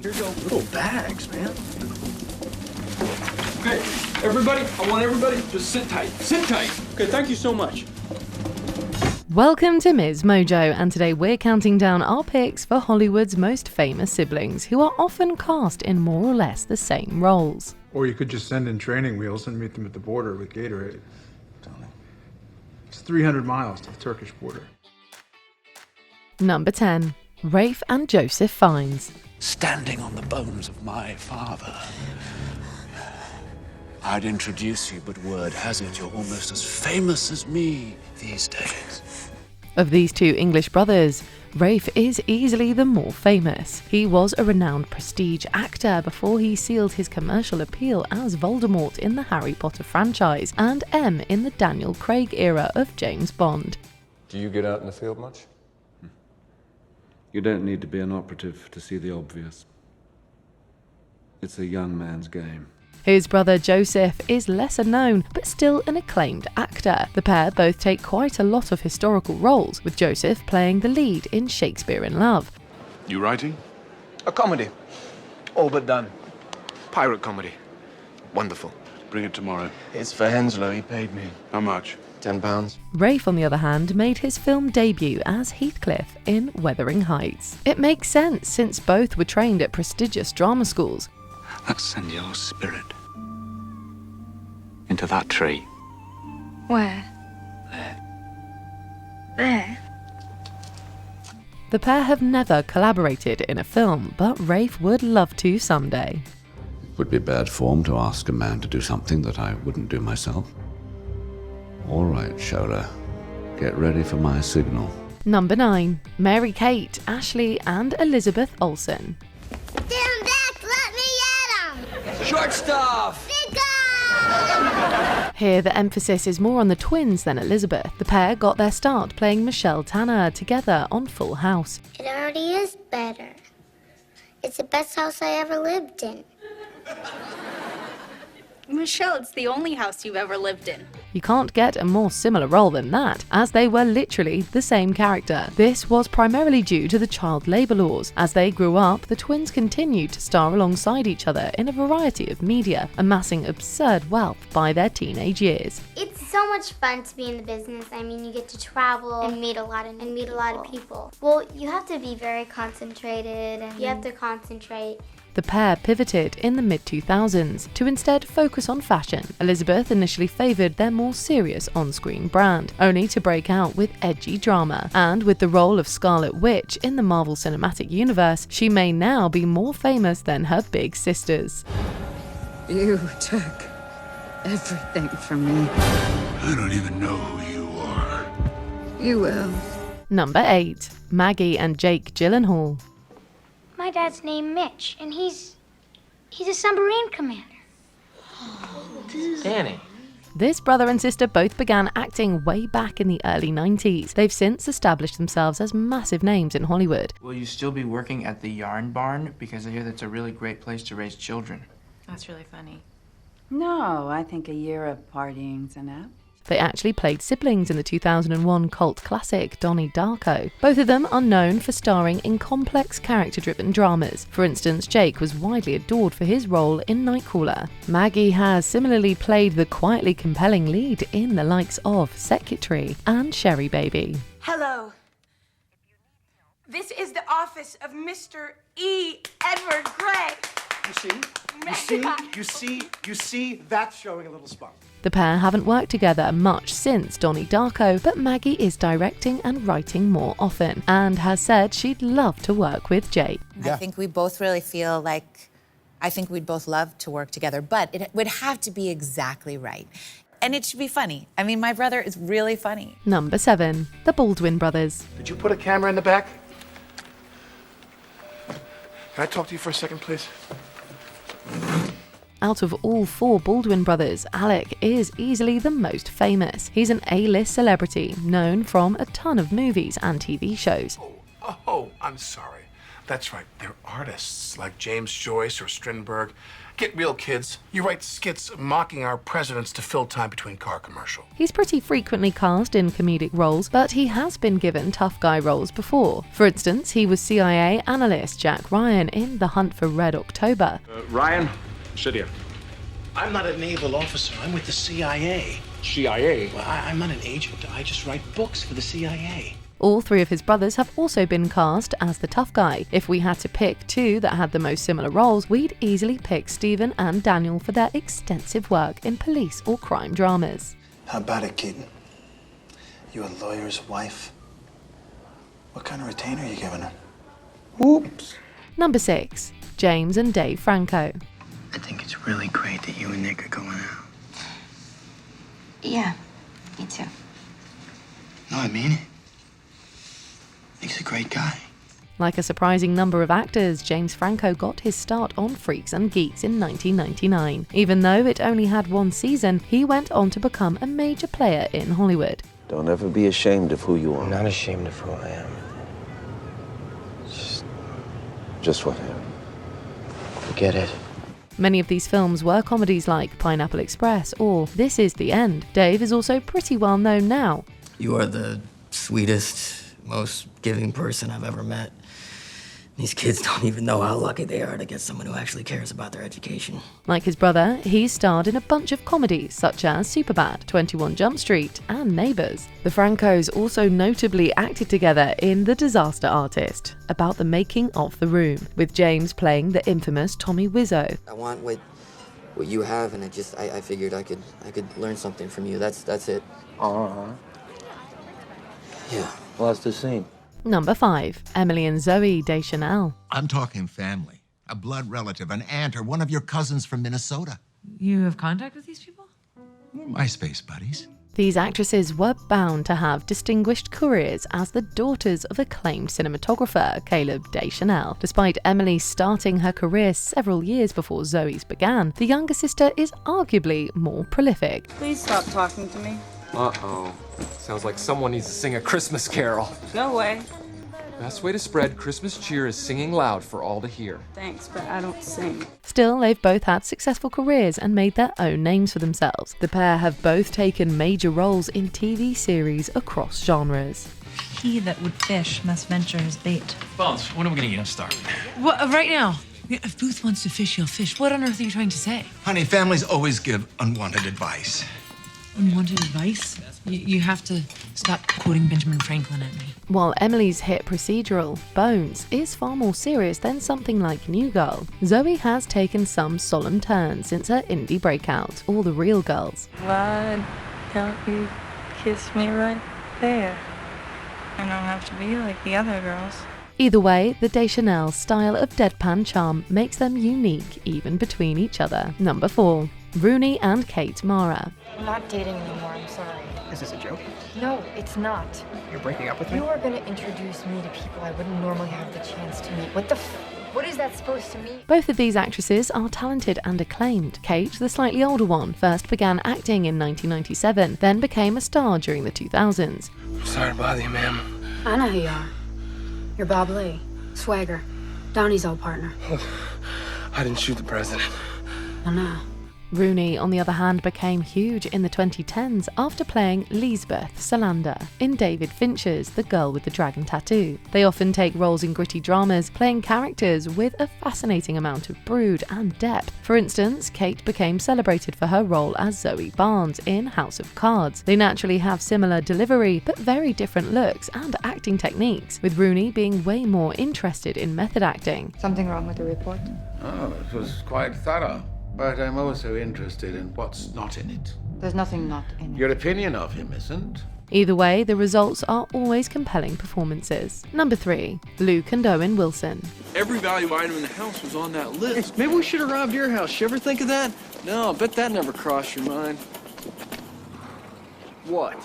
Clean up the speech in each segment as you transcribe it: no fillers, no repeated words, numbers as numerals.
Here's your little bags, man. Okay, everybody, I want everybody just sit tight. Sit tight. Okay, thank you so much. Welcome to MsMojo, and today we're counting down our picks for Hollywood's most famous siblings, who are often cast in more or less the same roles. Or you could just send in training wheels and meet them at the border with Gatorade. It's 300 miles to the Turkish border. Number 10. Ralph and Joseph Fiennes. Standing on the bones of my father. I'd introduce you, but word has it you're almost as famous as me these days. Of these two English brothers, Ralph is easily the more famous. He was a renowned prestige actor before he sealed his commercial appeal as Voldemort in the Harry Potter franchise and M in the Daniel Craig era of James Bond. Do you get out in the field much? You don't need to be an operative to see the obvious. It's a young man's game. His brother Joseph is lesser known, but still an acclaimed actor. The pair both take quite a lot of historical roles, with Joseph playing the lead in Shakespeare in Love. You writing? A comedy. All but done. Pirate comedy. Wonderful. Bring it tomorrow. It's for Henslow, he paid me. How much? £10. Ralph, on the other hand, made his film debut as Heathcliff in Wuthering Heights. It makes sense since both were trained at prestigious drama schools. Let's send your spirit into that tree. Where? There? The pair have never collaborated in a film, but Ralph would love to someday. It would be bad form to ask a man to do something that I wouldn't do myself. All right, Shola, get ready for my signal. Number 9. Mary-Kate, Ashley and Elizabeth Olsen. Stand back! Let me at him! Short stuff! Big guy! Here the emphasis is more on the twins than Elizabeth. The pair got their start playing Michelle Tanner together on Full House. It already is better. It's the best house I ever lived in. Michelle, it's the only house you've ever lived in. You can't get a more similar role than that, as they were literally the same character. This was primarily due to the child labour laws. As they grew up, the twins continued to star alongside each other in a variety of media, amassing absurd wealth by their teenage years. It's so much fun to be in the business. I mean, you get to travel and meet a lot of people. Well, you have to be very concentrated and you have to concentrate. The pair pivoted in the mid-2000s to instead focus on fashion. Elizabeth initially favoured their more serious on-screen brand, only to break out with edgy drama. And with the role of Scarlet Witch in the Marvel Cinematic Universe, she may now be more famous than her big sisters. You took everything from me. I don't even know who you are. You will. Number 8. Maggie and Jake Gyllenhaal. My dad's named Mitch, and he's a submarine commander. Danny. This brother and sister both began acting way back in the early 90s. They've since established themselves as massive names in Hollywood. Will you still be working at the Yarn Barn? Because I hear that's a really great place to raise children. That's really funny. No, I think a year of partying's enough. They actually played siblings in the 2001 cult classic Donnie Darko. Both of them are known for starring in complex character-driven dramas. For instance, Jake was widely adored for his role in Nightcrawler. Maggie has similarly played the quietly compelling lead in the likes of Secretary and Sherry Baby. Hello. This is the office of Mr. E. Edward Gray. You see, that's showing a little spunk. The pair haven't worked together much since Donnie Darko, but Maggie is directing and writing more often, and has said she'd love to work with Jake. I think we both really feel like, I think we'd both love to work together, but it would have to be exactly right. And it should be funny. I mean, my brother is really funny. Number 7. The Baldwin brothers. Did you put a camera in the back? Can I talk to you for a second, please? Out of all 4 Baldwin brothers, Alec is easily the most famous. He's an A-list celebrity, known from a ton of movies and TV shows. Oh, I'm sorry. That's right. They're artists like James Joyce or Strindberg. Get real, kids. You write skits mocking our presidents to fill time between car commercials. He's pretty frequently cast in comedic roles, but he has been given tough guy roles before. For instance, he was CIA analyst Jack Ryan in The Hunt for Red October. Ryan, sit here. I'm not a naval officer. I'm with the CIA. CIA? Well, I'm not an agent. I just write books for the CIA. All three of his brothers have also been cast as the tough guy. If we had to pick two that had the most similar roles, we'd easily pick Stephen and Daniel for their extensive work in police or crime dramas. How about it, Keaton? You a lawyer's wife? What kind of retainer are you giving her? Whoops. Number 6. James and Dave Franco. I think it's really great that you and Nick are going out. Yeah, me too. No, I mean it. Nick's a great guy. Like a surprising number of actors, James Franco got his start on Freaks and Geeks in 1999. Even though it only had one season, he went on to become a major player in Hollywood. Don't ever be ashamed of who you are. I'm not ashamed of who I am. Just what happened. Forget it. Many of these films were comedies like Pineapple Express or This Is the End. Dave is also pretty well known now. You are the sweetest, most giving person I've ever met. These kids don't even know how lucky they are to get someone who actually cares about their education. Like his brother, he's starred in a bunch of comedies such as Superbad, 21 Jump Street, and Neighbours. The Francos also notably acted together in The Disaster Artist, about the making of The Room, with James playing the infamous Tommy Wiseau. I want what you have, and I figured I could learn something from you. That's it. Yeah. What's the scene? Number 5. Emily and Zoe Deschanel. I'm talking family. A blood relative, an aunt, or one of your cousins from Minnesota. You have contact with these people? We're MySpace buddies. These actresses were bound to have distinguished careers as the daughters of acclaimed cinematographer Caleb Deschanel. Despite Emily starting her career several years before Zoe's began, the younger sister is arguably more prolific. Please stop talking to me. Uh-oh. Sounds like someone needs to sing a Christmas carol. No way. Best way to spread Christmas cheer is singing loud for all to hear. Thanks, but I don't sing. Still, they've both had successful careers and made their own names for themselves. The pair have both taken major roles in TV series across genres. He that would fish must venture his bait. Bones, when are we gonna eat? I'm starving. What, right now? If Booth wants to fish, he'll fish. What on earth are you trying to say? Honey, families always give unwanted advice. Unwanted advice? You have to stop quoting Benjamin Franklin at me. While Emily's hit procedural, Bones, is far more serious than something like New Girl, Zoe has taken some solemn turns since her indie breakout, All the Real Girls. Why don't you kiss me right there? I don't have to be like the other girls. Either way, the Deschanel style of deadpan charm makes them unique even between each other. Number 4. Rooney and Kate Mara. I'm not dating anymore, I'm sorry. Is this a joke? No, it's not. You're breaking up with me? You are gonna introduce me to people I wouldn't normally have the chance to meet. What is that supposed to mean? Both of these actresses are talented and acclaimed. Kate, the slightly older one, first began acting in 1997, then became a star during the 2000s. Sorry to bother you, ma'am. I know who you are. You're Bob Lee, Swagger, Downey's old partner. I didn't shoot the president. I know. Rooney, on the other hand, became huge in the 2010s after playing Lisbeth Salander in David Fincher's The Girl with the Dragon Tattoo. They often take roles in gritty dramas, playing characters with a fascinating amount of brood and depth. For instance, Kate became celebrated for her role as Zoe Barnes in House of Cards. They naturally have similar delivery, but very different looks and acting techniques, with Rooney being way more interested in method acting. Something wrong with the report? Oh, it was quite thorough. But I'm also interested in what's not in it. There's nothing not in it. Your opinion of him isn't. Either way, the results are always compelling performances. Number 3. Luke and Owen Wilson. Every valuable item in the house was on that list. Maybe we should have robbed your house. You ever think of that? No, I bet that never crossed your mind. What?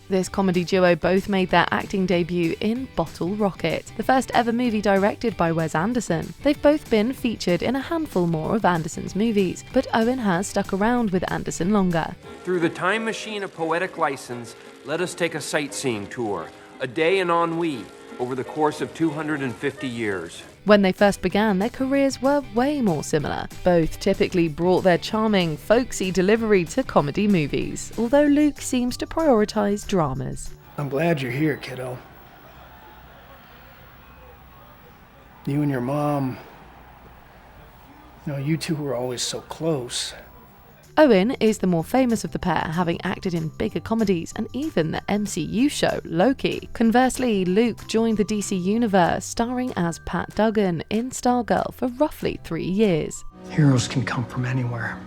This comedy duo both made their acting debut in Bottle Rocket, the first ever movie directed by Wes Anderson. They've both been featured in a handful more of Anderson's movies, but Owen has stuck around with Anderson longer. Through the time machine of poetic license, let us take a sightseeing tour, a day in ennui, over the course of 250 years. When they first began, their careers were way more similar. Both typically brought their charming, folksy delivery to comedy movies, although Luke seems to prioritize dramas. I'm glad you're here, kiddo. You and your mom, you two were always so close. Owen is the more famous of the pair, having acted in bigger comedies and even the MCU show Loki. Conversely, Luke joined the DC Universe, starring as Pat Dugan in Stargirl for roughly 3 years. Heroes can come from anywhere.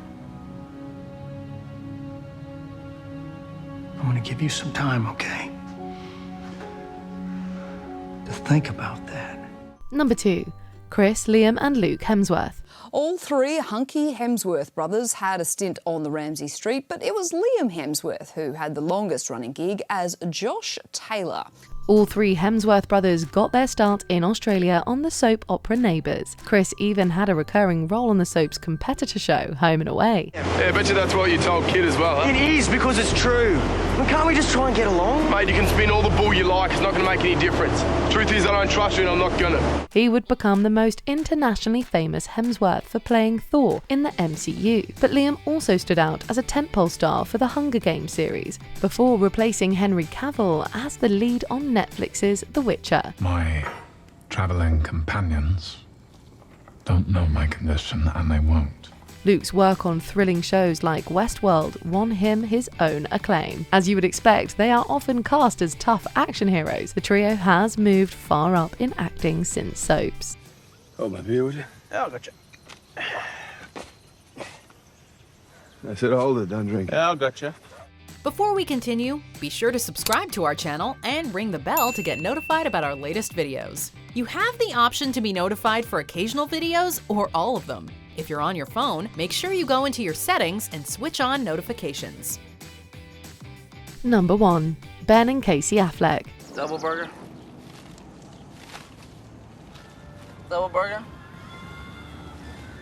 I'm gonna give you some time, okay? To think about that. Number 2. Chris, Liam and Luke Hemsworth. All three hunky Hemsworth brothers had a stint on the Ramsay Street, but it was Liam Hemsworth who had the longest running gig as Josh Taylor. All three Hemsworth brothers got their start in Australia on the soap opera Neighbours. Chris even had a recurring role on the soap's competitor show, Home and Away. Yeah, I bet you that's what you told Kid as well, huh? It is, because it's true. Well, can't we just try and get along? Mate, you can spin all the bull you like, it's not going to make any difference. Truth is, I don't trust you and I'm not gonna. He would become the most internationally famous Hemsworth for playing Thor in the MCU. But Liam also stood out as a tentpole star for the Hunger Games series, before replacing Henry Cavill as the lead on Netflix's The Witcher. My traveling companions don't know my condition, and they won't. Luke's work on thrilling shows like Westworld won him his own acclaim. As you would expect, they are often cast as tough action heroes. The trio has moved far up in acting since soaps. Oh, my beer, would you? Yeah, I gotcha. I said hold it, don't drink. Yeah, I gotcha. Before we continue, be sure to subscribe to our channel and ring the bell to get notified about our latest videos. You have the option to be notified for occasional videos or all of them. If you're on your phone, make sure you go into your settings and switch on notifications. Number 1. Ben and Casey Affleck. Double burger. Double burger.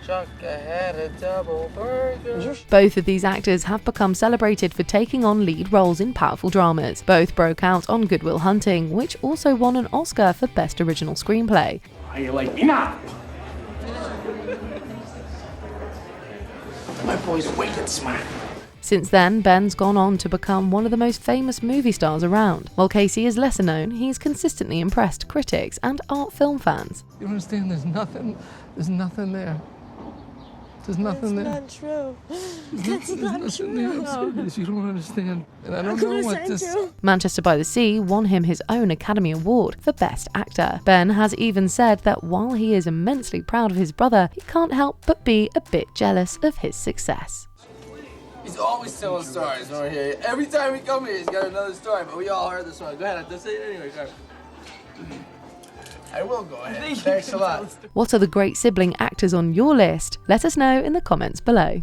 Chuck, I had a double burger. Both of these actors have become celebrated for taking on lead roles in powerful dramas. Both broke out on Good Will Hunting, which also won an Oscar for Best Original Screenplay. Are you like me now? My boy's wicked smart. Since then, Ben's gone on to become one of the most famous movie stars around. While Casey is lesser known, he's consistently impressed critics and art film fans. You understand? There's nothing there. There's nothing there. That's not true. That's not true. You don't understand. And I don't know what this... Manchester by the Sea won him his own Academy Award for Best Actor. Ben has even said that while he is immensely proud of his brother, he can't help but be a bit jealous of his success. He's always telling stories over here. Every time we come here, he's got another story, but we all heard the story. Go ahead, I'll say it anyway. Go ahead. I will go ahead. Thanks a lot. What are the great sibling actors on your list? Let us know in the comments below.